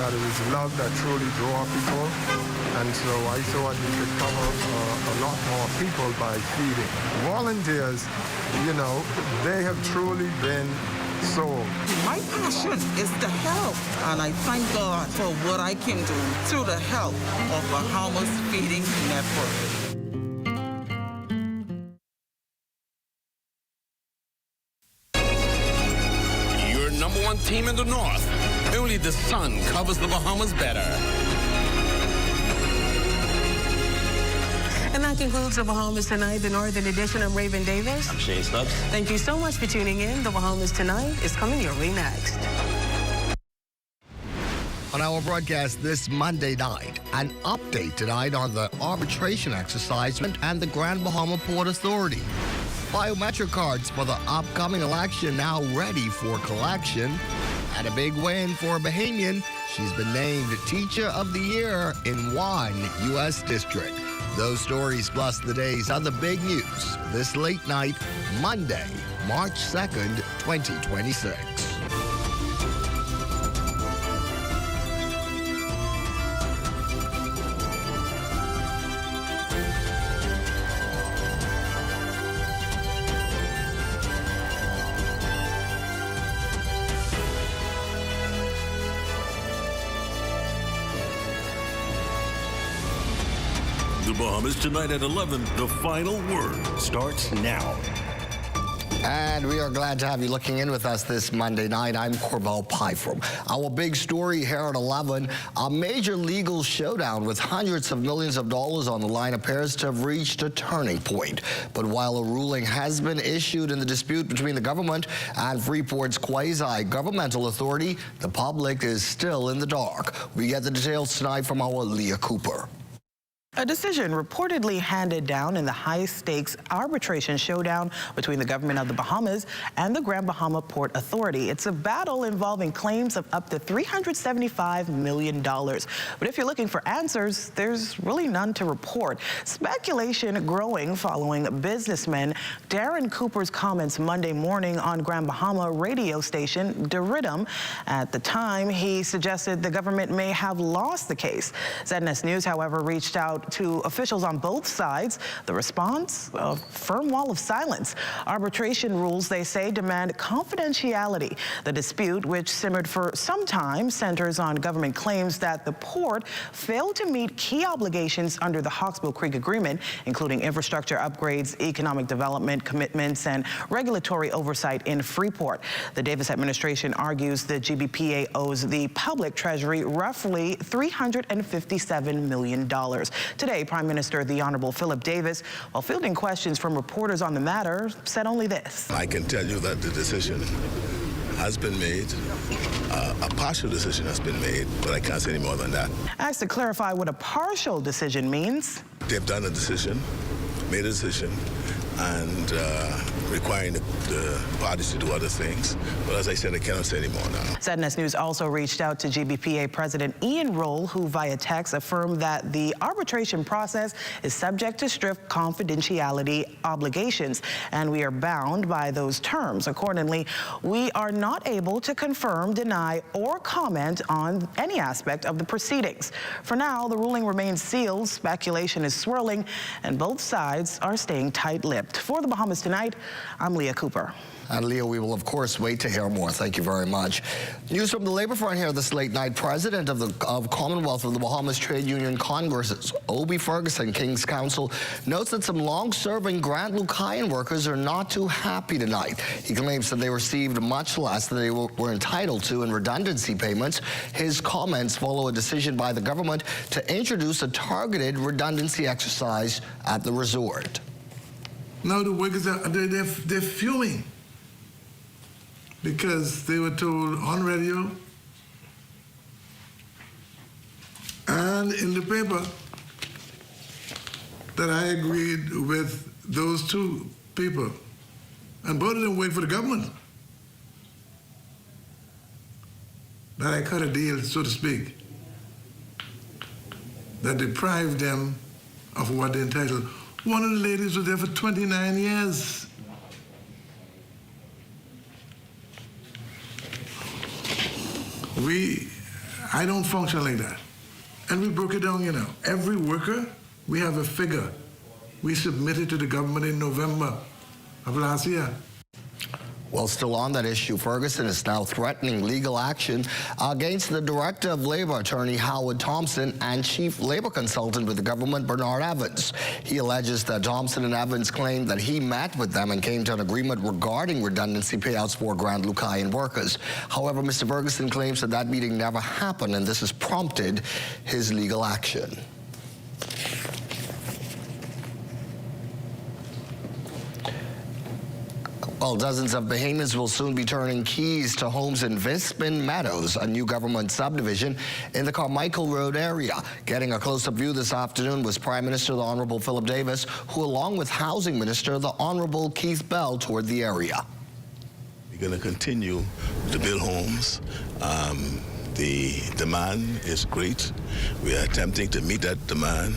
that it is love that truly draws people. And so I thought we could cover a lot more people by feeding. Volunteers, you know, they have truly been sold. My passion is to help, and I thank God for what I can do through the help of Bahamas Feeding Network. #1 team in the North. Only the sun covers the Bahamas better. And that concludes the Bahamas Tonight, the Northern Edition. I'm Raven Davis. I'm Shane Stubbs. Thank you so much for tuning in. The Bahamas Tonight is coming your way next. On our broadcast this Monday night, an update tonight on the arbitration exercise and the Grand Bahama Port Authority. Biometric cards for the upcoming election now ready for collection. And a big win for a Bahamian. She's been named Teacher of the Year in one U.S. district. Those stories plus the day's other big news this late night, Monday, March 2nd, 2026. The Bahamas Tonight at 11. The final word starts now. And we are glad to have you looking in with us this Monday night. I'm Corbell Pyfrom. Our big story here at 11, a major legal showdown with hundreds of millions of dollars on the line appears to have reached a turning point. But while a ruling has been issued in the dispute between the government and Freeport's quasi-governmental authority, the public is still in the dark. We get the details tonight from our Leah Cooper. A decision reportedly handed down in the high-stakes arbitration showdown between the government of the Bahamas and the Grand Bahama Port Authority. It's a battle involving claims of up to $375 million. But if you're looking for answers, there's really none to report. Speculation growing following businessman Darren Cooper's comments Monday morning on Grand Bahama radio station Deridum. At the time, he suggested the government may have lost the case. ZNS News, however, reached out to officials on both sides. The response? A firm wall of silence. Arbitration rules, they say, demand confidentiality. The dispute, which simmered for some time, centers on government claims that the port failed to meet key obligations under the Hawksbill Creek Agreement, including infrastructure upgrades, economic development commitments, and regulatory oversight in Freeport. The Davis administration argues the GBPA owes the public treasury roughly $357 million. Today, Prime Minister the Honorable Philip Davis, while fielding questions from reporters on the matter, said only this. I can tell you that the decision has been made. A partial decision has been made, but I can't say any more than that. Asked to clarify what a partial decision means. They've done a decision, made a decision, and requiring the parties to do other things. But as I said, I cannot say any more now. ZNS News also reached out to GBPA President Ian Roll, who via text affirmed that the arbitration process is subject to strict confidentiality obligations, and we are bound by those terms. Accordingly, we are not able to confirm, deny, or comment on any aspect of the proceedings. For now, the ruling remains sealed, speculation is swirling, and both sides are staying tight-lipped. For the Bahamas Tonight, I'm Leah Cooper. And Leo, we will, of course, wait to hear more. Thank you very much. News from the Labor Front here this late night. President of Commonwealth of the Bahamas Trade Union Congress, Obie Ferguson, King's Counsel, notes that some long-serving Grand Lucayan workers are not too happy tonight. He claims that they received much less than they were entitled to in redundancy payments. His comments follow a decision by the government to introduce a targeted redundancy exercise at the resort. Now the workers they're fuming because they were told on radio and in the paper that I agreed with those two people, and both of them wait for the government, that I cut a deal, so to speak, that deprived them of what they're entitled. One of the ladies was there for 29 years. We I don't function like that. And we broke it down, Every worker, we have a figure. We submitted to the government in November of last year. Well, still on that issue, Ferguson is now threatening legal action against the Director of Labor, Attorney Howard Thompson, and Chief Labor Consultant with the government, Bernard Evans. He alleges that Thompson and Evans claimed that he met with them and came to an agreement regarding redundancy payouts for Grand Lucayan workers. However, Mr. Ferguson claims that that meeting never happened, and this has prompted his legal action. Well, dozens of Bahamians will soon be turning keys to homes in Vispin Meadows, a new government subdivision in the Carmichael Road area. Getting a close-up view this afternoon was Prime Minister the Honorable Philip Davis, who, along with Housing Minister the Honorable Keith Bell, toured the area. We're going to continue to build homes. The demand is great. We are attempting to meet that demand.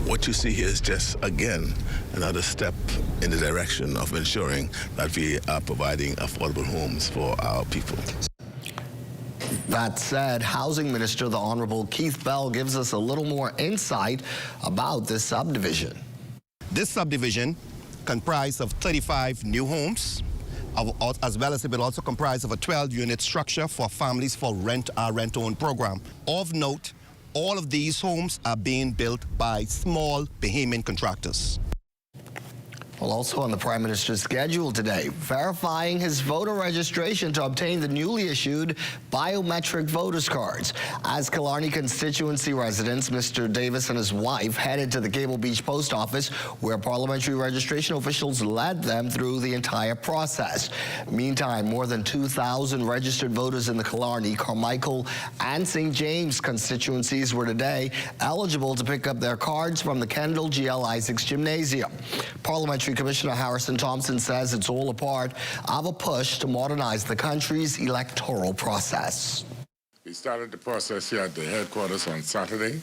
What you see here is just, again, another step in the direction of ensuring that we are providing affordable homes for our people. That said, Housing Minister the Honorable Keith Bell gives us a little more insight about this subdivision. This subdivision comprised of 35 new homes, as well as it will also comprise of a 12-unit structure for families for rent-own program. Of note, all of these homes are being built by small Bahamian contractors. Well, also on the Prime Minister's schedule today, verifying his voter registration to obtain the newly issued biometric voters cards. As Killarney constituency residents, Mr. Davis and his wife headed to the Cable Beach Post Office, where parliamentary registration officials led them through the entire process. Meantime, more than 2,000 registered voters in the Killarney, Carmichael, and St. James constituencies were today eligible to pick up their cards from the Kendall G.L. Isaacs Gymnasium. Parliamentary Commissioner Harrison Thompson says it's all a part of a push to modernize the country's electoral process. We started the process here at the headquarters on Saturday,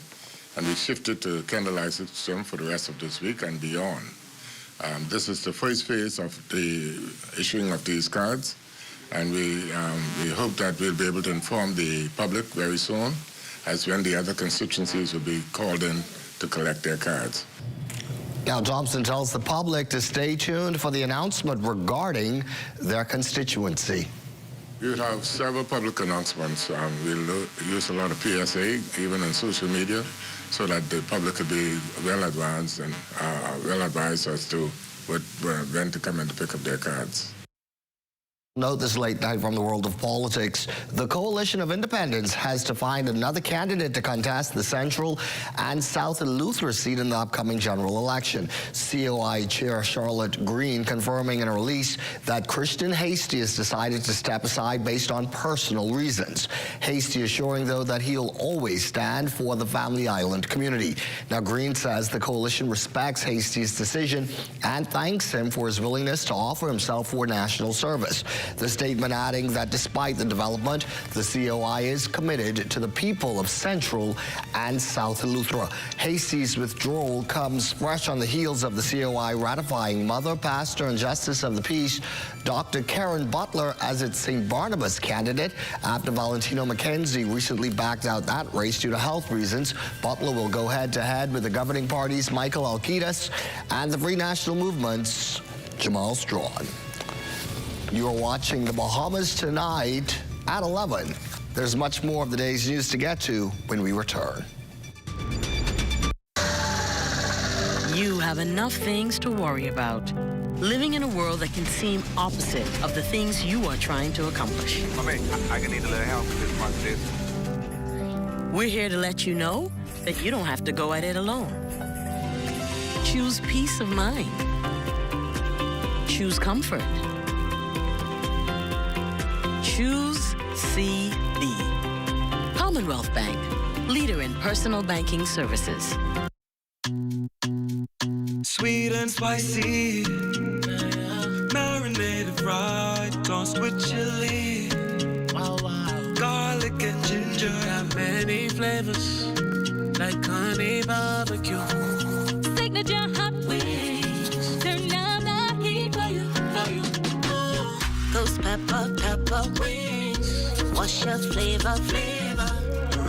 and we shifted to Kendall Isaacs Gym for the rest of this week and beyond. This is the first phase of the issuing of these cards, and we hope that we'll be able to inform the public very soon as when the other constituencies will be called in to collect their cards. Now, Thompson tells the public to stay tuned for the announcement regarding their constituency. We'll have several public announcements. We'll use a lot of PSA, even on social media, so that the public will be well advanced and well advised as to when to come in to pick up their cards. Note this late night from the world of politics. The Coalition of Independents has to find another candidate to contest the Central and South Eleuthera seat in the upcoming general election. COI Chair Charlotte Green confirming in a release that Christian Hastie has decided to step aside based on personal reasons. Hastie assuring, though, that he'll always stand for the Family Island community. Now, Green says the coalition respects Hastie's decision and thanks him for his willingness to offer himself for national service. The statement adding that despite the development, the COI is committed to the people of Central and South Eleuthera. Hastie's withdrawal comes fresh on the heels of the COI ratifying Mother, Pastor, and Justice of the Peace Dr. Karen Butler as its St. Barnabas candidate after Valentino McKenzie recently backed out that race due to health reasons. Butler will go head-to-head with the governing party's Michael Alcides and the Free National Movement's Jamal Strawn. You are watching the Bahamas Tonight at 11. There's much more of the day's news to get to when we return. You have enough things to worry about. Living in a world that can seem opposite of the things you are trying to accomplish. I can need a little help with this part of this. We're here to let you know that you don't have to go at it alone. Choose peace of mind. Choose comfort. Choose CB. Commonwealth Bank, leader in personal banking services. Sweet and spicy, marinated right, tossed with chili. Wow, wow. Garlic and ginger have many flavors, like honey barbecue. Signature hot wings, turn down the heat for you. Those pepper wings, what's your flavor?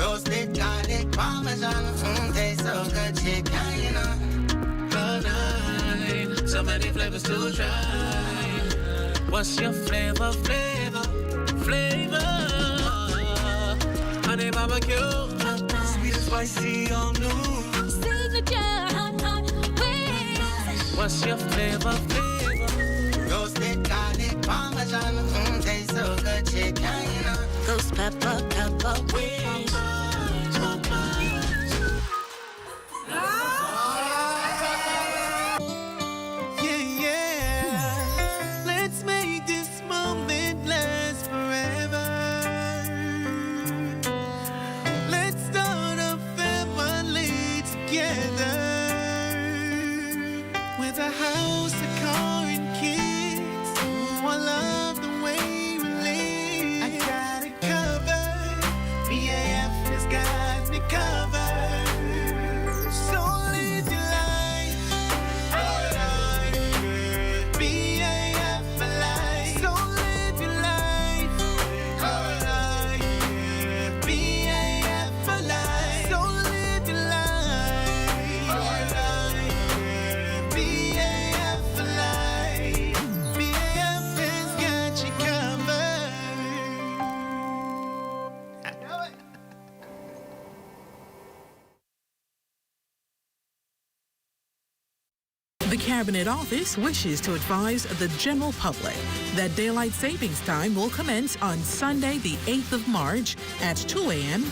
Roasted garlic parmesan, tastes so good, chicken, you know. So many flavors to try. What's your flavor? Honey barbecue, sweet and spicy, all new. Signature hot wings. What's your flavor? Roasted garlic parmesan, tastes so good, chicken, you know. Those pepper wings. Let's make this moment last forever. Let's start a family together. With a house, a car, and kids. Oh, I love the way we live. I got it covered. BAF has got me covered. So live your life. BAF for life. So live your life. BAF for life. So live your life. BAF for life. BAF has got you covered. I know it. The Cabinet Office wishes to advise the general public that daylight savings time will commence on Sunday, the 8th of March at 2 a.m.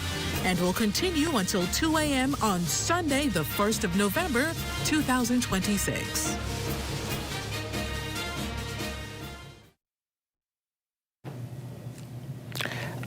and will continue until 2 a.m. on Sunday, the 1st of November, 2026.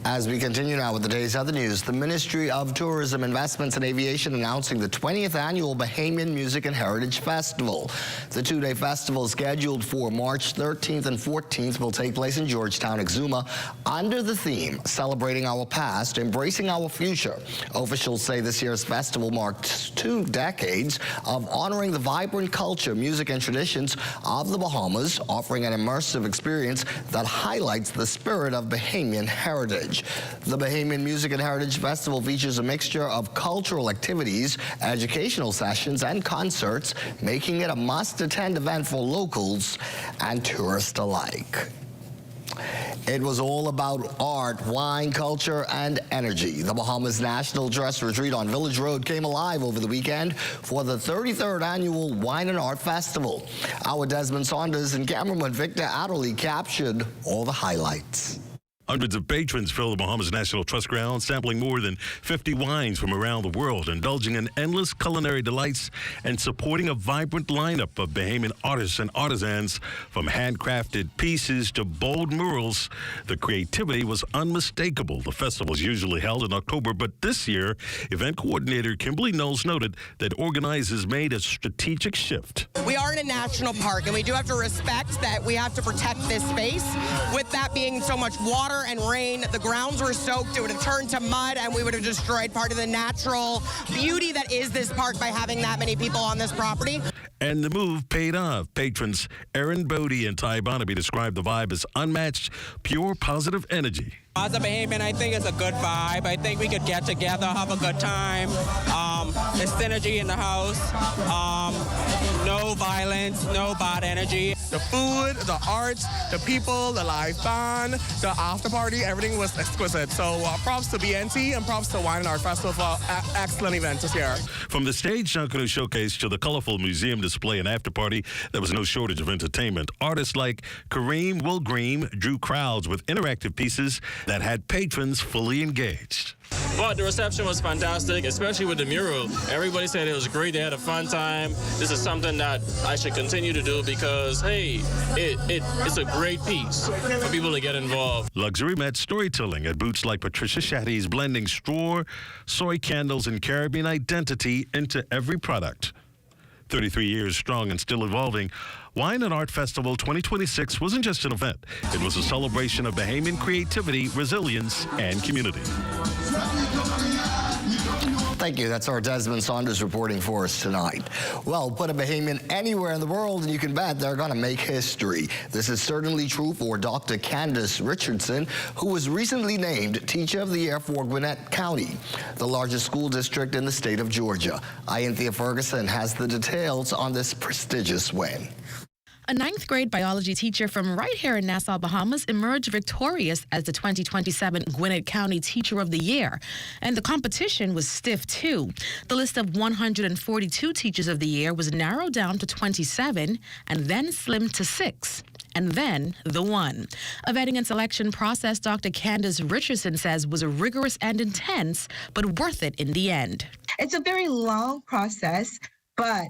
As we continue now with the day's other news, the Ministry of Tourism, Investments and Aviation announcing the 20th annual Bahamian Music and Heritage Festival. The two-day festival scheduled for March 13th and 14th will take place in Georgetown, Exuma, under the theme, Celebrating Our Past, Embracing Our Future. Officials say this year's festival marks 2 decades of honoring the vibrant culture, music, and traditions of the Bahamas, offering an immersive experience that highlights the spirit of Bahamian heritage. The Bahamian Music and Heritage Festival features a mixture of cultural activities, educational sessions, and concerts, making it a must-attend event for locals and tourists alike. It was all about art, wine, culture, and energy. The Bahamas National Dress Retreat on Village Road came alive over the weekend for the 33rd Annual Wine and Art Festival. Our Desmond Saunders and cameraman Victor Adderley captured all the highlights. Hundreds of patrons fill the Bahamas National Trust grounds, sampling more than 50 wines from around the world, indulging in endless culinary delights and supporting a vibrant lineup of Bahamian artists and artisans. From handcrafted pieces to bold murals, the creativity was unmistakable. The festival is usually held in October, but this year, event coordinator Kimberly Knowles noted that organizers made a strategic shift. We are in a national park, and we do have to respect that we have to protect this space. With that being so much water and rain, the grounds were soaked. It would have turned to mud, and we would have destroyed part of the natural beauty that is this park by having that many people on this property. And the move paid off. Patrons Aaron Bodie and Ty Barnaby described the vibe as unmatched, pure positive energy. As a Bahamian, I think it's a good vibe. I think we could get together, have a good time. There's synergy in the house. No violence, no bad energy. The food, the art, the people, the live band, the after party, everything was exquisite. So props to BNT and props to Wine and Art Festival for excellent event this year. From the stage Junkanoo Showcase to the colorful museum display and after party, there was no shortage of entertainment. Artists like Kareem Wilgream drew crowds with interactive pieces that had patrons fully engaged. But the reception was fantastic, especially with the mural. Everybody said it was great. They had a fun time. This is something that I should continue to do because, hey, it's a great piece for people to get involved. Luxury met storytelling at booths like Patricia Shatty's, blending straw, soy candles, and Caribbean identity into every product. 33 years strong and still evolving, Wine and Art Festival 2026 wasn't just an event. It was a celebration of Bahamian creativity, resilience, and community. Thank you. That's our Desmond Saunders reporting for us tonight. Well, put a Bahamian anywhere in the world and you can bet they're going to make history. This is certainly true for Dr. Candace Richardson, who was recently named Teacher of the Year for Gwinnett County, the largest school district in the state of Georgia. Cynthia Ferguson has the details on this prestigious win. A ninth grade biology teacher from right here in Nassau, Bahamas, emerged victorious as the 2027 Gwinnett County Teacher of the Year. And the competition was stiff, too. The list of 142 Teachers of the Year was narrowed down to 27 and then slimmed to 6. And then the one. A vetting and selection process Dr. Candace Richardson says was rigorous and intense, but worth it in the end. It's a very long process, but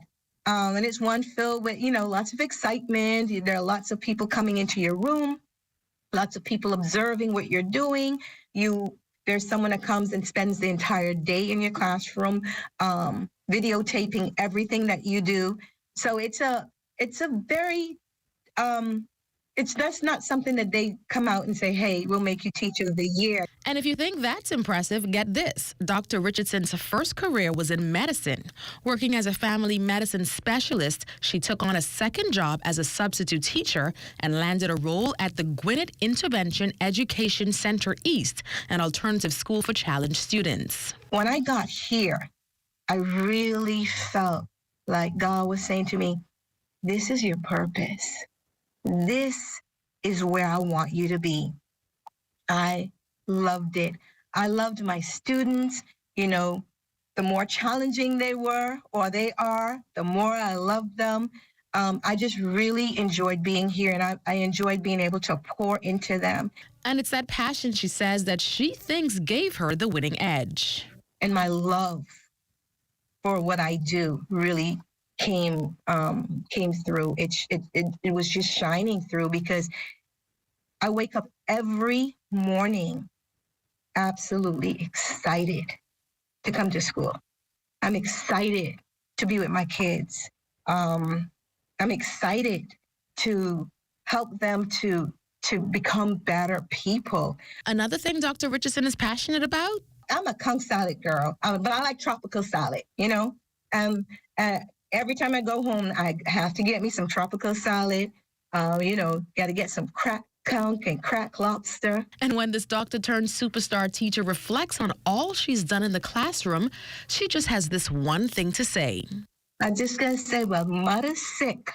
and it's one filled with, lots of excitement. There are lots of people coming into your room, lots of people observing what you're doing. There's someone that comes and spends the entire day in your classroom, videotaping everything that you do. So it's a very, that's not something that they come out and say, hey, we'll make you Teacher of the Year. And if you think that's impressive, get this. Dr. Richardson's first career was in medicine. Working as a family medicine specialist, she took on a second job as a substitute teacher and landed a role at the Gwinnett Intervention Education Center East, an alternative school for challenged students. When I got here, I really felt like God was saying to me, this is your purpose. This is where I want you to be. I loved it. I loved my students. The more challenging they were or they are, the more I loved them. I just really enjoyed being here, and I enjoyed being able to pour into them. And it's that passion, she says, that she thinks gave her the winning edge. And my love for what I do really came through. It was just shining through, because I wake up every morning absolutely excited to come to school. I'm excited to be with my kids. I'm excited to help them to become better people. Another thing Dr. Richardson is passionate about? I'm a conch salad girl, but I like tropical salad, every time I go home, I have to get me some tropical salad. Got to get some cracked conch and cracked lobster. And when this doctor-turned-superstar teacher reflects on all she's done in the classroom, she just has this one thing to say. I just got to say, well, mother's sick.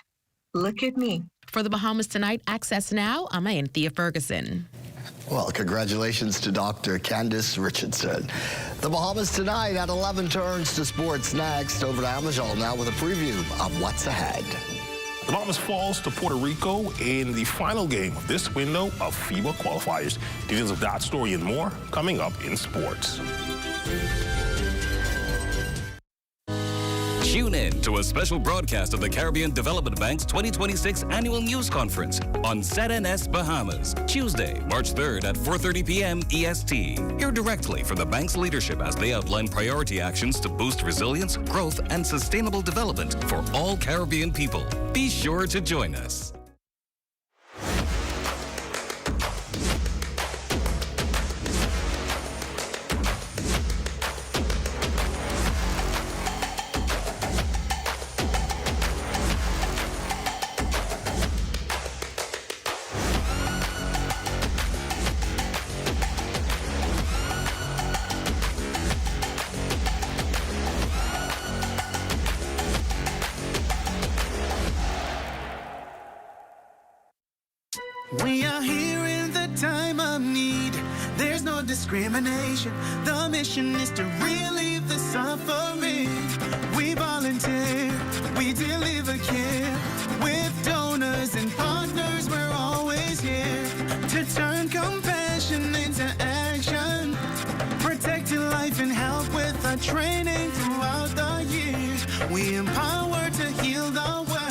Look at me. For the Bahamas Tonight, Access Now, I'm Cynthia Ferguson. Well, congratulations to Dr. Candace Richardson. The Bahamas Tonight at 11 turns to sports next. Over to Amajal now with a preview of what's ahead. The Bahamas falls to Puerto Rico in the final game of this window of FIBA qualifiers. Details of that story and more coming up in sports. Tune in to a special broadcast of the Caribbean Development Bank's 2026 Annual News Conference on ZNS Bahamas, Tuesday, March 3rd at 4:30 p.m. EST. Hear directly from the bank's leadership as they outline priority actions to boost resilience, growth, and sustainable development for all Caribbean people. Be sure to join us. We are here in the time of need. There's no discrimination. The mission is to relieve the suffering. We volunteer, we deliver care. With donors and partners, we're always here to turn compassion into action. Protecting life and health with our training throughout the years. We empower to heal the world.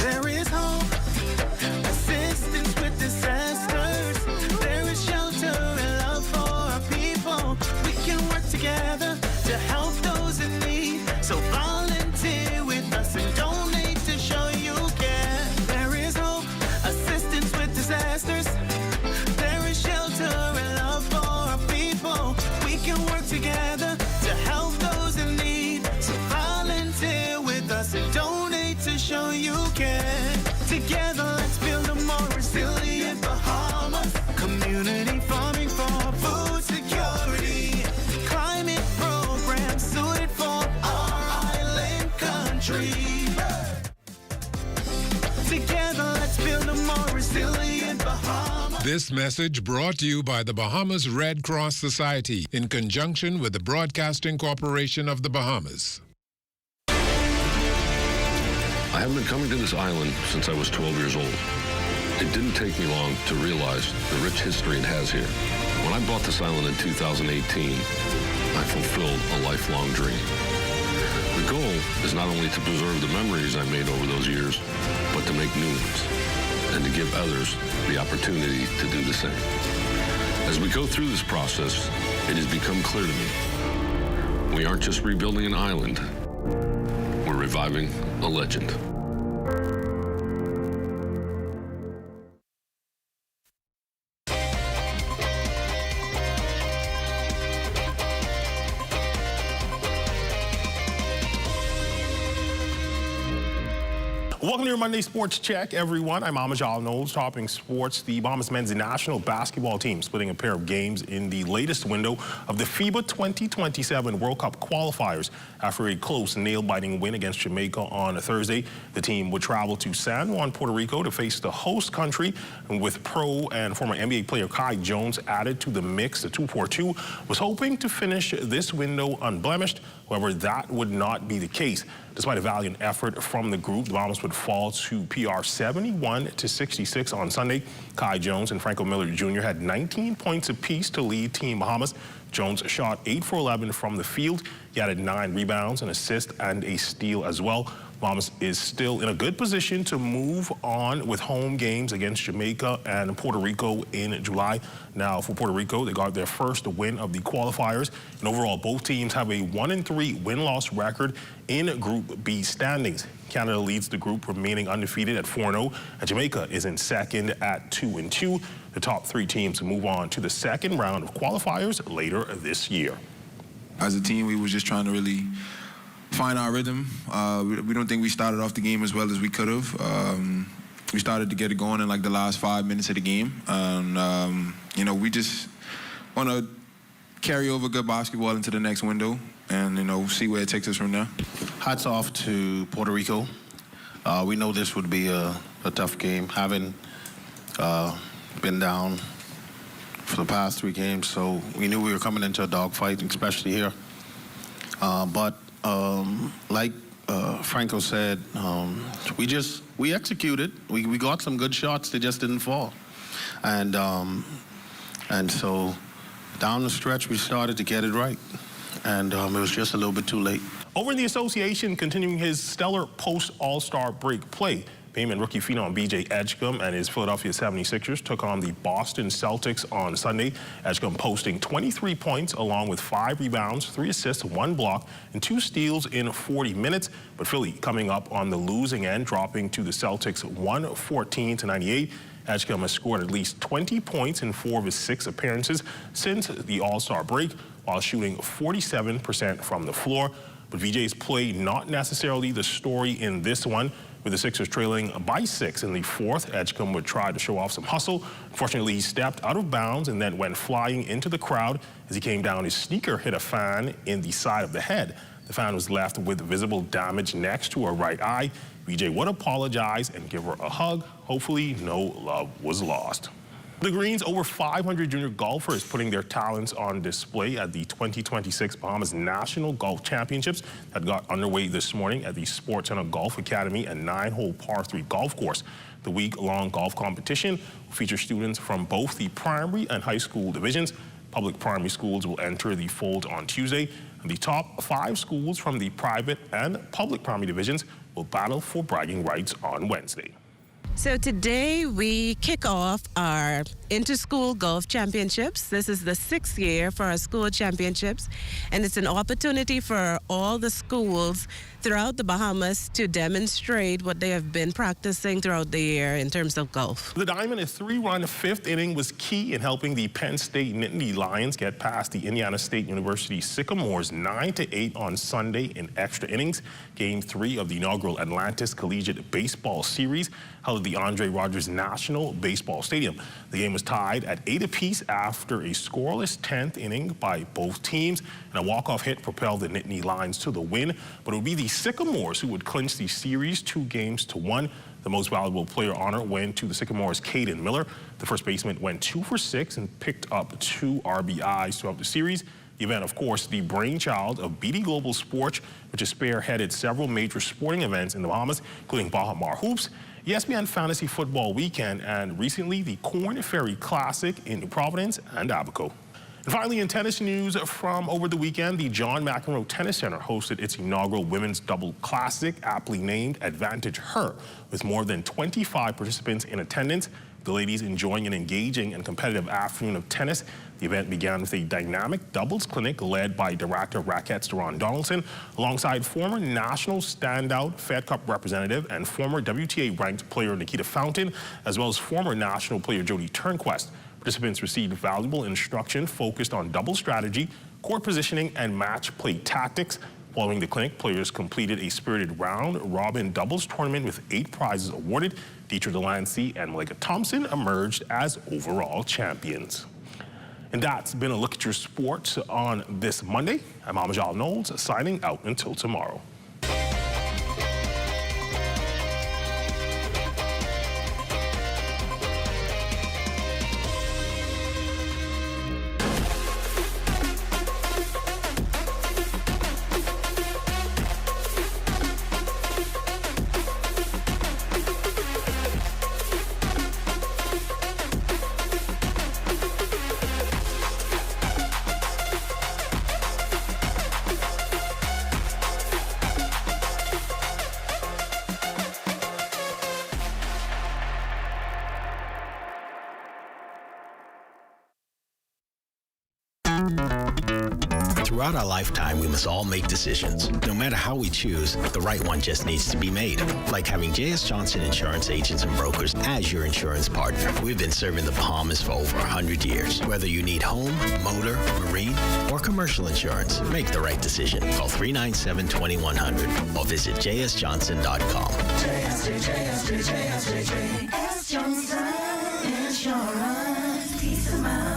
There is hope, assistance with disasters. There is shelter and love for our people. We can work together to help those in need. So volunteer with us and donate to show you care. There is hope, assistance with disasters. There is shelter and love for our people. This message brought to you by the Bahamas Red Cross Society in conjunction with the Broadcasting Corporation of the Bahamas. I have been coming to this island since I was 12 years old. It didn't take me long to realize the rich history it has here. When I bought this island in 2018, I fulfilled a lifelong dream. The goal is not only to preserve the memories I made over those years, but to make new ones and to give others the opportunity to do the same. As we go through this process, it has become clear to me, we aren't just rebuilding an island, we're reviving a legend. Welcome to your Monday Sports Check, everyone. I'm Amajal Knowles, topping sports. The Bahamas men's national basketball team splitting a pair of games in the latest window of the FIBA 2027 World Cup qualifiers. After a close, nail-biting win against Jamaica on Thursday, the team would travel to San Juan, Puerto Rico to face the host country. And with pro and former NBA player Kai Jones added to the mix, the 2-4-2 was hoping to finish this window unblemished. However, that would not be the case. Despite a valiant effort from the group, the Bahamas would fall to PR 71-66 on Sunday. Kai Jones and Franco Miller Jr. had 19 points apiece to lead Team Bahamas. Jones shot 8 for 11 from the field. He added 9 rebounds, an assist, and a steal as well. Bahamas is still in a good position to move on with home games against Jamaica and Puerto Rico in July. Now, for Puerto Rico, they got their first win of the qualifiers. And overall, both teams have a 1-3 win-loss record in Group B standings. Canada leads the group, remaining undefeated at 4-0, and Jamaica is in second at 2-2. The top 3 teams move on to the second round of qualifiers later this year. As a team, we were just trying to really find our rhythm. We don't think we started off the game as well as we could have. We started to get it going in like the last 5 minutes of the game. And, you know, we just want to carry over good basketball into the next window and, you know, see where it takes us from there. Hats off to Puerto Rico. We know this would be a tough game, having been down for the past 3 games. So we knew we were coming into a dogfight, especially here. Like Franco said, we executed. We got some good shots. They just didn't fall. And so down the stretch, we started to get it right. And it was just a little bit too late. Over in the association, continuing his stellar post-All-Star break play, Bayman rookie phenom B.J. Edgecombe and his Philadelphia 76ers took on the Boston Celtics on Sunday. Edgecombe posting 23 points along with 5 rebounds, 3 assists, 1 block, and 2 steals in 40 minutes. But Philly coming up on the losing end, dropping to the Celtics 114-98. Edgecombe has scored at least 20 points in 4 of his 6 appearances since the All-Star break, while shooting 47% from the floor. But VJ's play not necessarily the story in this one. With the Sixers trailing by 6 in the 4th, Edgecombe would try to show off some hustle. Unfortunately, he stepped out of bounds and then went flying into the crowd. As he came down, his sneaker hit a fan in the side of the head. The fan was left with visible damage next to her right eye. VJ would apologize and give her a hug. Hopefully, no love was lost. The Greens, over 500 junior golfers putting their talents on display at the 2026 Bahamas National Golf Championships that got underway this morning at the Sports Center Golf Academy and 9-hole par 3 golf course. The week-long golf competition will feature students from both the primary and high school divisions. Public primary schools will enter the fold on Tuesday, and the top 5 schools from the private and public primary divisions will battle for bragging rights on Wednesday. So today we kick off our inter-school golf championships. This is the 6th year for our school championships, and it's an opportunity for all the schools throughout the Bahamas to demonstrate what they have been practicing throughout the year in terms of golf. The Diamond, a 3-run 5th inning, was key in helping the Penn State Nittany Lions get past the Indiana State University Sycamores 9-8 on Sunday in extra innings. Game 3 of the inaugural Atlantis Collegiate Baseball Series held at the Andre Rogers National Baseball Stadium. The game was tied at 8 apiece after a scoreless 10th inning by both teams, and a walk-off hit propelled the Nittany Lions to the win. But it would be the Sycamores who would clinch the series 2-1. The The most valuable player honor went to the Sycamores' Caden Miller. The first baseman went 2 for 6 and picked up 2 RBIs throughout the series. The event, of course, the brainchild of BD Global Sports, which has spearheaded several major sporting events in the Bahamas, including Bahamas Hoops, ESPN Fantasy Football Weekend, and recently the Corn Ferry Classic in New Providence and Abaco. And finally, in tennis news from over the weekend, the John McEnroe Tennis Center hosted its inaugural Women's Double Classic, aptly named Advantage Her, with more than 25 participants in attendance. The ladies enjoying an engaging and competitive afternoon of tennis. The event began with a dynamic doubles clinic led by Director of Rackets Deron Donaldson, alongside former national standout Fed Cup representative and former WTA-ranked player Nikita Fountain, as well as former national player Jody Turnquest. Participants received valuable instruction focused on double strategy, court positioning, and match play tactics. Following the clinic, players completed a spirited round-robin doubles tournament with 8 prizes awarded. Dietrich Delancey and Malika Thompson emerged as overall champions. And that's been a look at your sports on this Monday. I'm Amajal Knowles, signing out until tomorrow. Throughout our lifetime, we must all make decisions. No matter how we choose, the right one just needs to be made. Like having J.S. Johnson Insurance Agents and Brokers as your insurance partner. We've been serving the Bahamas for over 100 years. Whether you need home, motor, marine, or commercial insurance, make the right decision. Call 397-2100 or visit jsjohnson.com. JS Johnson Insurance, peace of mind.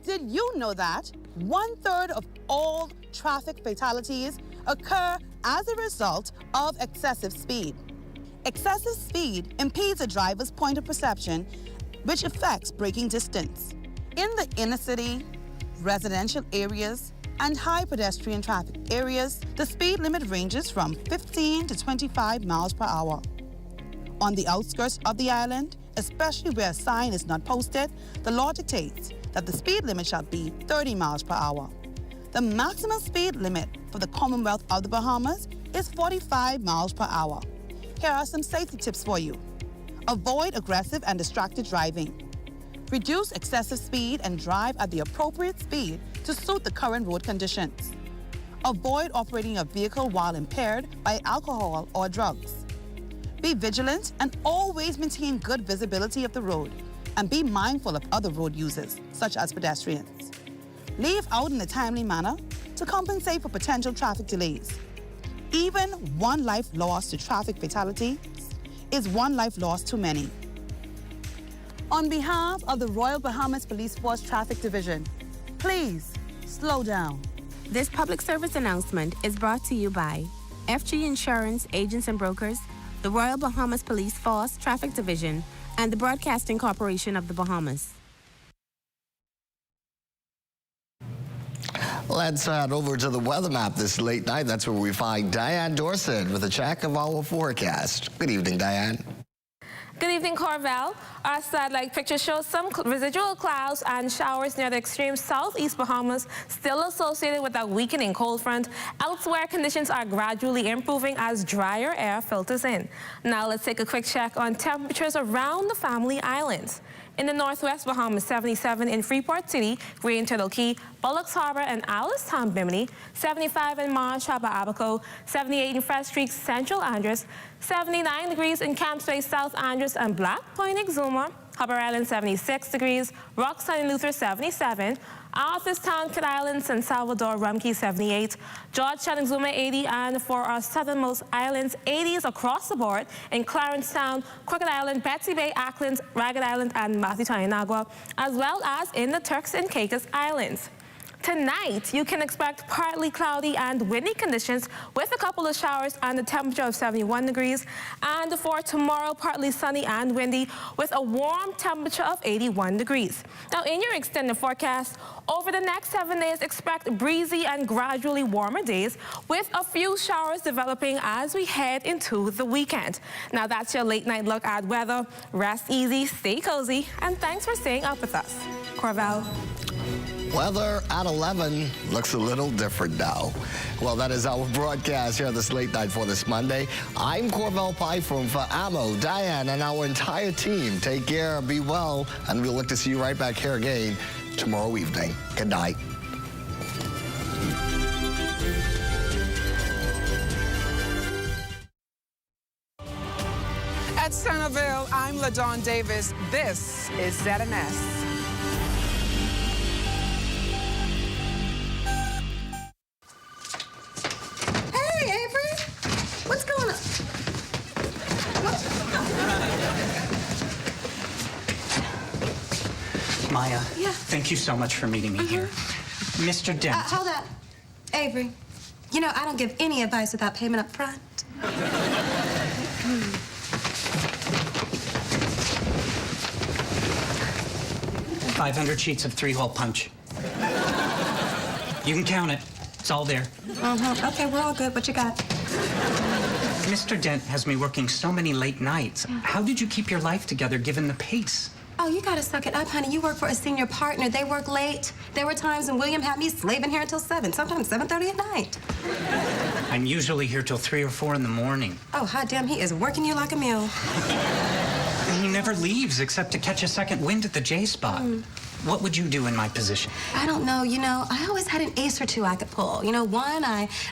Did you know that 1/3 of all traffic fatalities occur as a result of excessive speed? Excessive speed impedes a driver's point of perception, which affects braking distance. In the inner city, residential areas, and high pedestrian traffic areas, the speed limit ranges from 15 to 25 miles per hour. On the outskirts of the island, especially where a sign is not posted, the law dictates that the speed limit shall be 30 miles per hour. The maximum speed limit for the Commonwealth of the Bahamas is 45 miles per hour. Here are some safety tips for you. Avoid aggressive and distracted driving. Reduce excessive speed and drive at the appropriate speed to suit the current road conditions. Avoid operating a vehicle while impaired by alcohol or drugs. Be vigilant and always maintain good visibility of the road, and be mindful of other road users, such as pedestrians. Leave out in a timely manner to compensate for potential traffic delays. Even one life lost to traffic fatality is one life lost too many. On behalf of the Royal Bahamas Police Force Traffic Division, please slow down. This public service announcement is brought to you by FG Insurance Agents and Brokers, the Royal Bahamas Police Force Traffic Division, and the Broadcasting Corporation of the Bahamas. Let's head over to the weather map this late night. That's where we find Diane Dorset with a check of our forecast. Good evening, Diane. Good evening, Corval. Our satellite picture shows some residual clouds and showers near the extreme southeast Bahamas, still associated with a weakening cold front. Elsewhere, conditions are gradually improving as drier air filters in. Now let's take a quick check on temperatures around the Family Islands. In the northwest Bahamas, 77 in Freeport City, Green Turtle Key, Bullocks Harbor, and Alistown, Bimini, 75 in Marsh Harbor, Abaco, 78 in Fresh Creek, Central Andros, 79 degrees in Camp Space, South Andros, and Black Point, Exuma, Harbour Island, 76 degrees, Rockstown and Luther, 77, Arthurstown, Kidd Island, San Salvador, Rumkey, 78, Georgetown, Exuma, 80, and for our southernmost islands, 80s across the board in Clarencetown, Crooked Island, Betsy Bay, Ackland, Ragged Island, and Matthew Town, Inagua, as well as in the Turks and Caicos Islands. Tonight, you can expect partly cloudy and windy conditions with a couple of showers and a temperature of 71 degrees. And for tomorrow, partly sunny and windy with a warm temperature of 81 degrees. Now, in your extended forecast, over the next 7 days, expect breezy and gradually warmer days with a few showers developing as we head into the weekend. Now, that's your late night look at weather. Rest easy, stay cozy, and thanks for staying up with us. Corval. Weather at 11 looks a little different now. Well, that is our broadcast here on this late night for this Monday. I'm Corval Pyfrom for Amo, Diane, and our entire team. Take care, be well, and we'll look to see you right back here again tomorrow evening. Good night. At Centerville, I'm LaDawn Davis. This is ZNS. What's going on? Maya, Yeah. thank you so much for meeting me here. Mr. Dent. Hold on. Avery, you know, I don't give any advice without payment up front. 500 sheets of 3-hole punch. You can count it. It's all there. Okay, we're all good. What you got? Mr. Dent has me working so many late nights. How did you keep your life together given the pace? Oh, you gotta suck it up, honey. You work for a senior partner. They work late. There were times when William had me slaving here until 7, sometimes 7:30 at night. I'm usually here till 3 or 4 in the morning. Oh, hot damn, he is working you like a mule. And he never leaves except to catch a second wind at the J spot. What would you do in my position? I don't know. You know, I always had an ace or two I could pull. You know, one, I